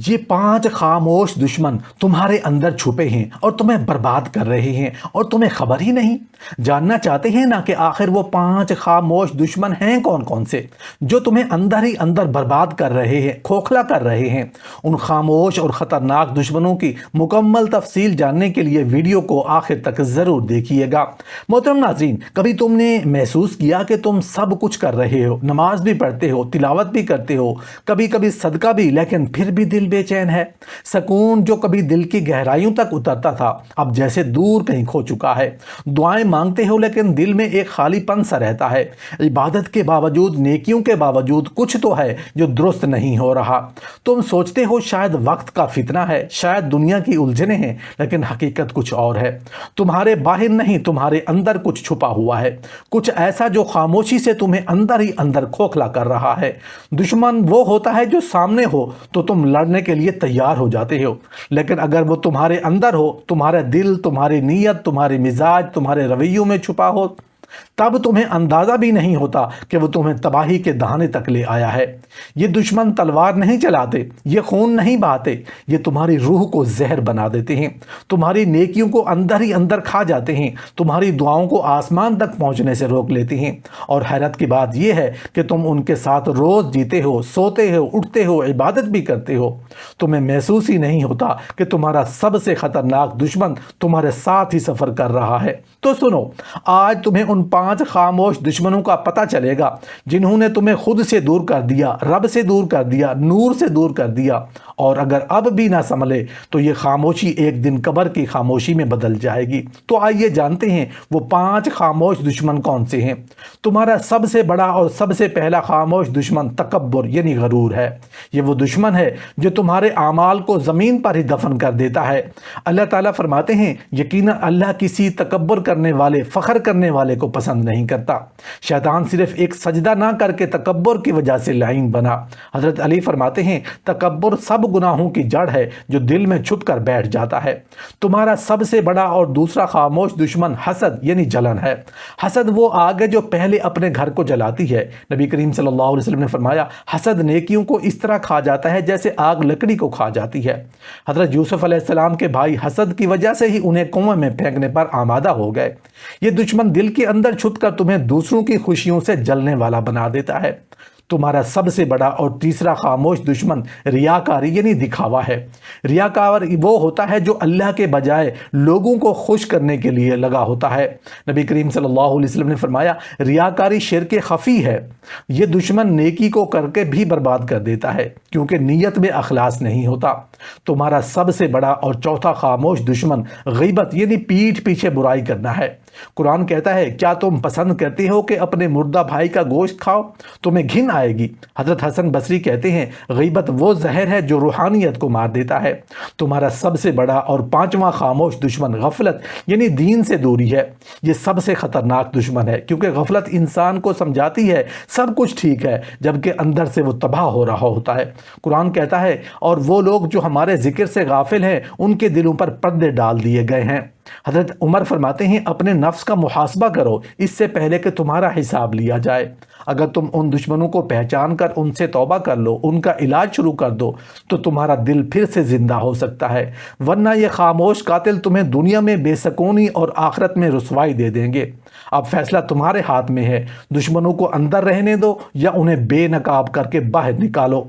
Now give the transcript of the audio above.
یہ 5 خاموش دشمن تمہارے اندر چھپے ہیں اور تمہیں برباد کر رہے ہیں اور تمہیں خبر ہی نہیں۔ جاننا چاہتے ہیں نا کہ آخر وہ 5 خاموش دشمن ہیں کون کون سے جو تمہیں اندر ہی اندر برباد کر رہے ہیں، کھوکھلا کر رہے ہیں۔ ان خاموش اور خطرناک دشمنوں کی مکمل تفصیل جاننے کے لیے ویڈیو کو آخر تک ضرور دیکھیے گا۔ محترم ناظرین، کبھی تم نے محسوس کیا کہ تم سب کچھ کر رہے ہو، نماز بھی پڑھتے ہو، تلاوت بھی کرتے ہو، کبھی کبھی صدقہ بھی، لیکن پھر بھی دل بے چین ہے؟ سکون جو کبھی دل کی گہرائیوں تک اترتا تھا اب جیسے دور کہیں کھو چکا ہے۔ دعائیں مانگتے ہو لیکن دل میں ایک خالی پن سا رہتا ہے۔ عبادت کے باوجود، نیکیوں کے باوجود کچھ تو ہے جو درست نہیں ہو رہا۔ تم سوچتے ہو شاید وقت کا فتنہ ہے، شاید دنیا کی الجھنیں ہیں، لیکن حقیقت کچھ اور ہے۔ تمہارے باہر نہیں، تمہارے اندر کچھ چھپا ہوا ہے، کچھ ایسا جو خاموشی سے تمہیں اندر ہی اندر کھوکھلا کر رہا ہے۔ دشمن وہ ہوتا ہے جو سامنے ہو تو تم لڑنے کے لیے تیار ہو جاتے ہو، لیکن اگر وہ تمہارے اندر ہو، تمہارا دل، تمہاری نیت، تمہارے مزاج، تمہارے رویوں میں چھپا ہو، تب تمہیں اندازہ بھی نہیں ہوتا کہ وہ تمہیں تباہی کے دہانے تک لے آیا ہے۔ یہ دشمن تلوار نہیں چلاتے، یہ خون نہیں بہاتے، یہ تمہاری روح کو زہر بنا دیتے ہیں، تمہاری نیکیوں کو اندر ہی اندر کھا جاتے ہیں، تمہاری دعاؤں کو آسمان تک پہنچنے سے روک لیتے ہیں۔ اور حیرت کی بات یہ ہے کہ تم ان کے ساتھ روز جیتے ہو، سوتے ہو، اٹھتے ہو، عبادت بھی کرتے ہو۔ تمہیں محسوس ہی نہیں ہوتا کہ تمہارا سب سے خطرناک دشمن تمہارے ساتھ ہی سفر کر رہا ہے۔ تو سنو، آج تمہیں ان 5 خاموش دشمنوں کا پتہ چلے گا جنہوں نے تمہیں خود سے دور کر دیا، رب سے دور کر دیا، نور سے دور کر دیا، اور اگر اب بھی نہ سنبھلے تو یہ خاموشی ایک دن قبر کی خاموشی میں بدل جائے گی۔ تو آئیے جانتے ہیں وہ 5 خاموش دشمن کون سے ہیں۔ تمہارا سب سے بڑا اور سب سے پہلا خاموش دشمن تکبر یعنی غرور ہے۔ یہ وہ دشمن ہے جو تمہارے اعمال کو زمین پر ہی دفن کر دیتا ہے۔ اللہ تعالیٰ فرماتے ہیں، یقیناً اللہ کسی تکبر کرنے والے، فخر کرنے والے کو پسند نہیں کرتا۔ شیطان صرف ایک سجدہ نہ کر کے تکبر کی وجہ سے لعین بنا۔ حضرت علی فرماتے ہیں، تکبر سب گناہوں کی جڑ ہے جو دل میں چھپ کر بیٹھ جاتا ہے۔ تمہارا سب سے بڑا اور دوسرا خاموش دشمن حسد یعنی جلن ہے۔ حسد وہ آگ ہے جو پہلے اپنے گھر کو جلاتی ہے۔ نبی کریم صلی اللہ علیہ وسلم نے فرمایا، حسد نیکیوں کو اس طرح کھا جاتا ہے جیسے آگ لکڑی کو کھا جاتی ہے۔ حضرت یوسف علیہ السلام کے بھائی حسد کی وجہ سے ہی انہیں کنویں میں پھینکنے پر آمادہ ہو گئے۔ یہ دشمن دل کے اندر چھپ کر تمہیں دوسروں کی خوشیوں سے جلنے والا بنا دیتا ہے۔ تمہارا سب سے بڑا اور تیسرا خاموش دشمن ریاکاری یعنی دکھاوا ہے۔ ریاکار وہ ہوتا ہے جو اللہ کے بجائے لوگوں کو خوش کرنے کے لیے لگا ہوتا ہے۔ نبی کریم صلی اللہ علیہ وسلم نے فرمایا، ریاکاری شرک خفی ہے۔ یہ دشمن نیکی کو کر کے بھی برباد کر دیتا ہے کیونکہ نیت میں اخلاص نہیں ہوتا۔ تمہارا سب سے بڑا اور چوتھا خاموش دشمن غیبت یعنی پیٹھ پیچھے برائی کرنا ہے۔ قرآن کہتا ہے، کیا تم پسند کرتے ہو کہ اپنے مردہ بھائی کا گوشت کھاؤ؟ تمہیں گھن آئے گی۔ حضرت حسن بصری کہتے ہیں، غیبت وہ زہر ہے جو روحانیت کو مار دیتا ہے۔ تمہارا سب سے بڑا اور 5واں خاموش دشمن غفلت یعنی دین سے دوری ہے۔ یہ سب سے خطرناک دشمن ہے کیونکہ غفلت انسان کو سمجھاتی ہے سب کچھ ٹھیک ہے، جبکہ اندر سے وہ تباہ ہو رہا ہوتا ہے۔ قرآن کہتا ہے، اور وہ لوگ جو ہمارے ذکر سے غافل ہیں ان کے دلوں پر پردے ڈال دیے گئے ہیں۔ حضرت عمر فرماتے ہیں، اپنے نفس کا محاسبہ کرو اس سے پہلے کہ تمہارا حساب لیا جائے۔ اگر تم ان دشمنوں کو پہچان کر ان سے توبہ کر لو، ان کا علاج شروع کر دو، تو تمہارا دل پھر سے زندہ ہو سکتا ہے، ورنہ یہ خاموش قاتل تمہیں دنیا میں بے سکونی اور آخرت میں رسوائی دے دیں گے۔ اب فیصلہ تمہارے ہاتھ میں ہے، دشمنوں کو اندر رہنے دو یا انہیں بے نقاب کر کے باہر نکالو۔